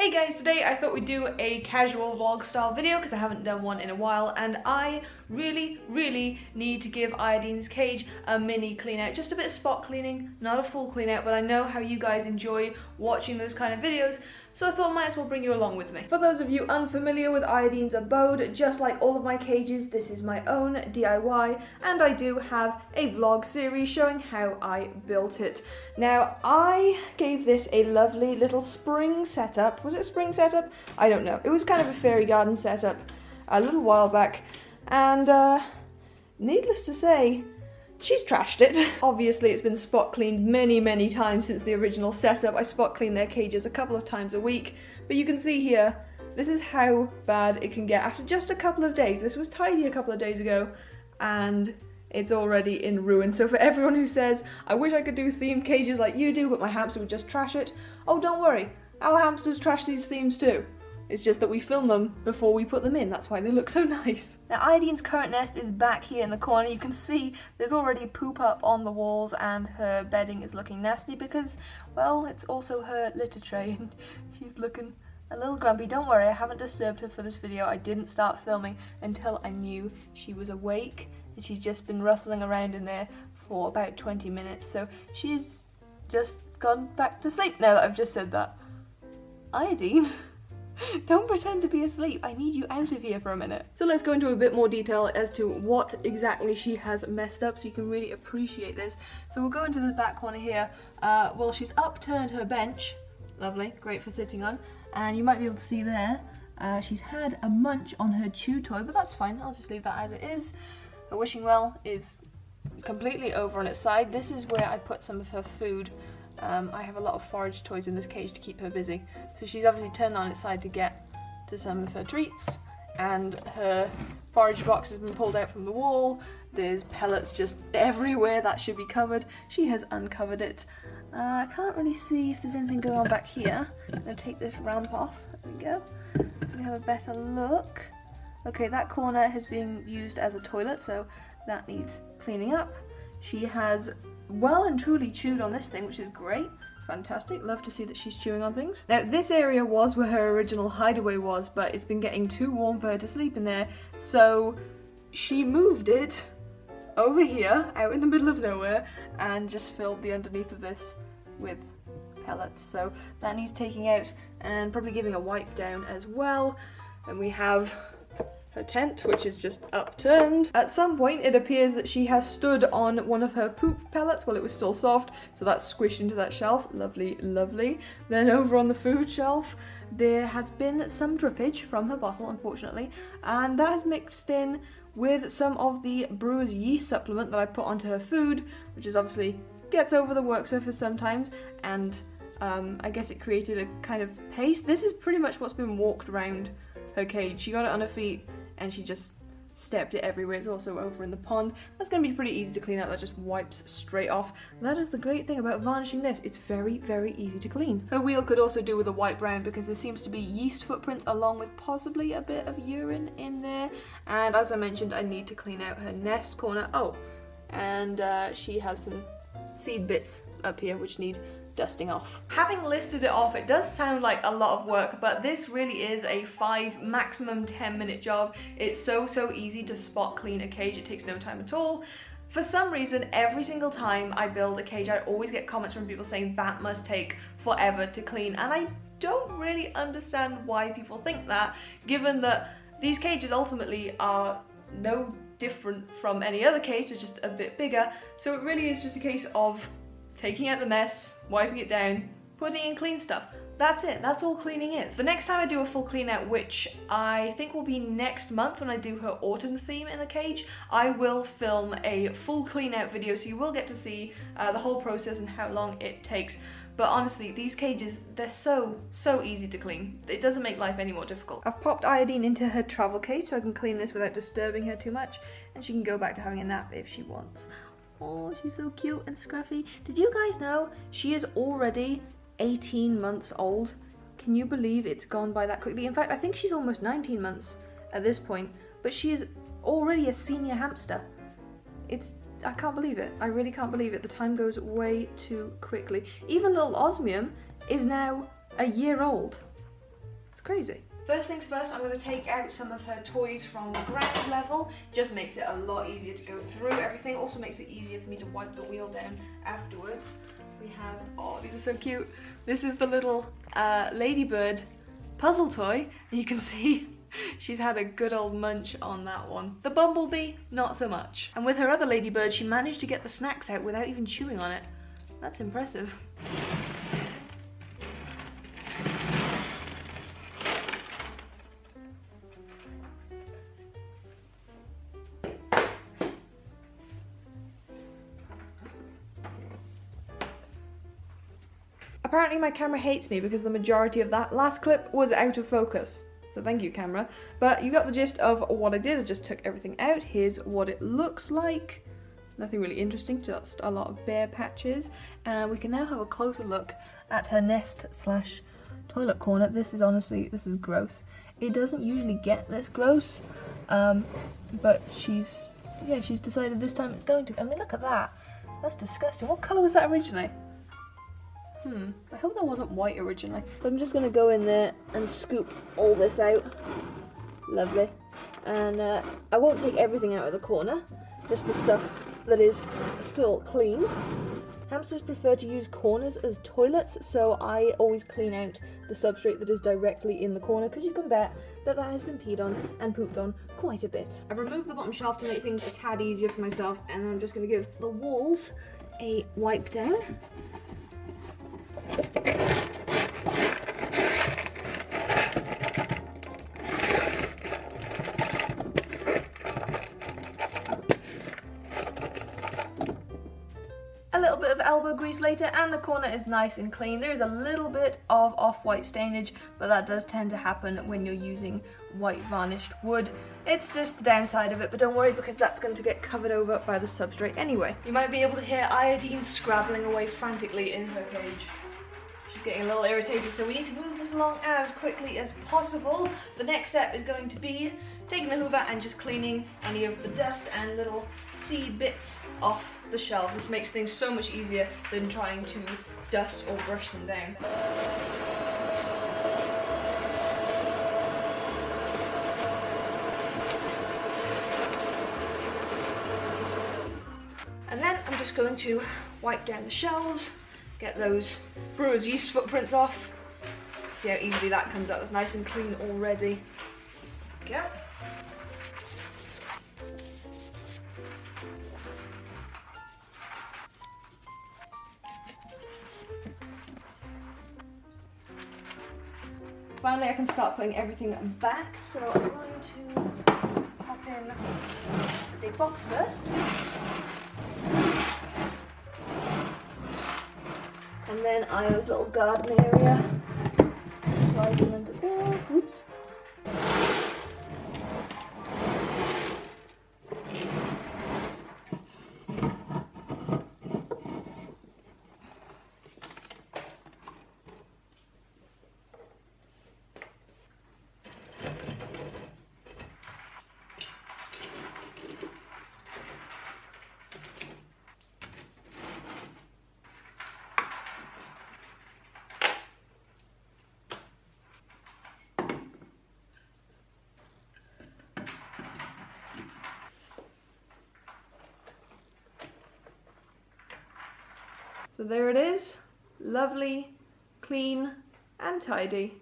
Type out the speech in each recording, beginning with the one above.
Hey guys, today I thought we'd do a casual vlog style video because I haven't done one in a while, and I really need to give Iodine's cage a mini clean out. Just a bit of spot cleaning, not a full clean out, but I know how you guys enjoy watching those kind of videos, so I thought I might as well bring you along with me. For those of you unfamiliar with Iodine's abode, just like all of my cages, this is my own DIY, and I do have a vlog series showing how I built it. Now, I gave this a lovely little spring setup. Was it a spring setup? I don't know. It was kind of a fairy garden setup a little while back, and needless to say, she's trashed it. Obviously, it's been spot cleaned many times since the original setup. I spot clean their cages a couple of times a week, but you can see here, this is how bad it can get after just a couple of days. This was tidy a couple of days ago, and it's already in ruin. So for everyone who says, I wish I could do themed cages like you do, but my hamster would just trash it, oh, don't worry. Our hamsters trash these themes too. It's just that we film them before we put them in. That's why they look so nice. Now, Iodine's current nest is back here in the corner. You can see there's already poop up on the walls, and her bedding is looking nasty because, well, it's also her litter tray and she's looking a little grumpy. Don't worry, I haven't disturbed her for this video. I didn't start filming until I knew she was awake, and she's just been rustling around in there for about 20 minutes. So she's just gone back to sleep now that I've just said that. Iodine? Don't pretend to be asleep. I need you out of here for a minute. So let's go into a bit more detail as to what exactly she has messed up so you can really appreciate this. So we'll go into the back corner here. Well, she's upturned her bench. Lovely, great for sitting on. And you might be able to see there, she's had a munch on her chew toy, but that's fine. I'll just leave that as it is. Her wishing well is completely over on its side. This is where I put some of her food. I have a lot of forage toys in this cage to keep her busy. So she's obviously turned on its side to get to some of her treats, and her forage box has been pulled out from the wall. There's pellets just everywhere. That should be covered. She has uncovered it. I can't really see if there's anything going on back here. I'm going to take this ramp off. There we go. So we have a better look. Okay, that corner has been used as a toilet, so that needs cleaning up. She has well and truly chewed on this thing, which is great. Fantastic. Love to see that she's chewing on things. Now, this area was where her original hideaway was, but it's been getting too warm for her to sleep in there, so she moved it over here, out in the middle of nowhere, and just filled the underneath of this with pellets. So that needs taking out and probably giving a wipe down as well. And we have her tent, which is just upturned. At some point, it appears that she has stood on one of her poop pellets while it was still soft, so that's squished into that shelf. Lovely. Then over on the food shelf, there has been some drippage from her bottle, unfortunately, and that has mixed in with some of the brewer's yeast supplement that I put onto her food, which is obviously gets over the work surface sometimes, and I guess it created a kind of paste. This is pretty much what's been walked around her cage. She got it on her feet and she just stepped it everywhere. It's also over in the pond. That's going to be pretty easy to clean out. That just wipes straight off. That is the great thing about varnishing this. It's very easy to clean. Her wheel could also do with a wipe round because there seems to be yeast footprints along with possibly a bit of urine in there. And as I mentioned, I need to clean out her nest corner. Oh, and she has some seed bits up here which need dusting off. Having listed it off, it does sound like a lot of work, but this really is a 5, maximum 10-minute job. It's so easy to spot clean a cage. It takes no time at all. For some reason, every single time I build a cage, I always get comments from people saying that must take forever to clean, and I don't really understand why people think that, given that these cages ultimately are no different from any other cage. They're just a bit bigger, so it really is just a case of taking out the mess, wiping it down, putting in clean stuff. That's it, that's all cleaning is. The next time I do a full clean out, which I think will be next month when I do her autumn theme in the cage, I will film a full clean out video, so you will get to see the whole process and how long it takes. But honestly, these cages, they're so easy to clean. It doesn't make life any more difficult. I've popped Iodine into her travel cage so I can clean this without disturbing her too much, and she can go back to having a nap if she wants. Oh, she's so cute and scruffy. Did you guys know she is already 18 months old? Can you believe it's gone by that quickly? In fact, I think she's almost 19 months at this point, but she is already a senior hamster. I can't believe it. I really can't believe it. The time goes way too quickly. Even little Osmium is now a year old. crazy. First things first, I'm going to take out some of her toys from the ground level. Just makes it a lot easier to go through everything. Also makes it easier for me to wipe the wheel down afterwards. We have, oh, these are so cute. This is the little ladybird puzzle toy. And you can see she's had a good old munch on that one. The bumblebee, not so much. And with her other ladybird, she managed to get the snacks out without even chewing on it. That's impressive. Apparently my camera hates me because the majority of that last clip was out of focus. So thank you, camera. But you got the gist of what I did. I just took everything out. Here's what it looks like. Nothing really interesting, just a lot of bare patches. And we can now have a closer look at her nest slash toilet corner. This is honestly, this is gross. It doesn't usually get this gross, but she's decided this time it's going to. I mean, look at that. That's disgusting. What colour was that originally? I hope that wasn't white originally. So I'm just going to go in there and scoop all this out. Lovely. And I won't take everything out of the corner, just the stuff that is still clean. Hamsters prefer to use corners as toilets, so I always clean out the substrate that is directly in the corner, because you can bet that that has been peed on and pooped on quite a bit. I've removed the bottom shelf to make things a tad easier for myself, and I'm just going to give the walls a wipe down. A little bit of elbow grease later, and the corner is nice and clean. There is a little bit of off-white stainage, but that does tend to happen when you're using white varnished wood. It's just the downside of it, but don't worry because that's going to get covered over by the substrate anyway. You might be able to hear Iodine scrabbling away frantically in her cage. She's getting a little irritated, so we need to move this along as quickly as possible. The next step is going to be taking the hoover and just cleaning any of the dust and little seed bits off the shelves. This makes things so much easier than trying to dust or brush them down. And then I'm just going to wipe down the shelves, get those brewer's yeast footprints off. See how easily that comes out. It's nice and clean already. There we go. Finally, I can start putting everything back, so I'm going to pop in the big box first. And then Io's little garden area. Slide them into there. Oops. So there it is, lovely, clean and tidy,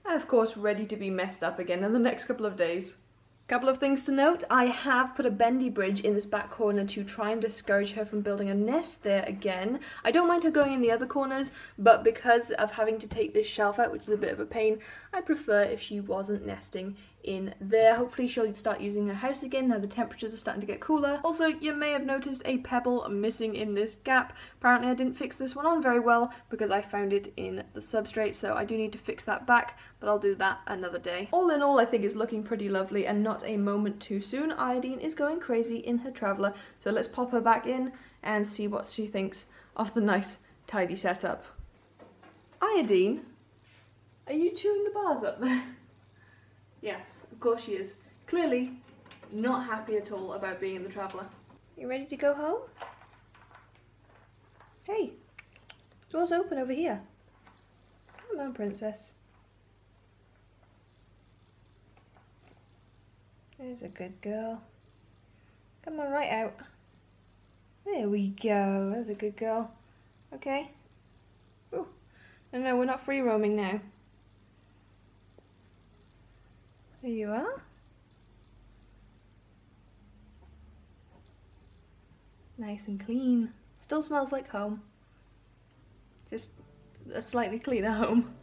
and of course ready to be messed up again in the next couple of days. Couple of things to note, I have put a bendy bridge in this back corner to try and discourage her from building a nest there again. I don't mind her going in the other corners, but because of having to take this shelf out, which is a bit of a pain, I prefer if she wasn't nesting in there. Hopefully she'll start using her house again now the temperatures are starting to get cooler. Also, you may have noticed a pebble missing in this gap. Apparently I didn't fix this one on very well because I found it in the substrate, so I do need to fix that back, but I'll do that another day. All in all, I think it's looking pretty lovely and not a moment too soon. Iodine is going crazy in her Traveller, so let's pop her back in and see what she thinks of the nice tidy setup. Iodine, are you chewing the bars up there? Yes, of course she is. Clearly not happy at all about being in the Traveller. You ready to go home? Hey, door's open over here. Come on, princess. There's a good girl. Come on, right out. There we go. There's a good girl. Okay. Ooh. No, we're not free roaming now. There you are. Nice and clean. Still smells like home. Just a slightly cleaner home.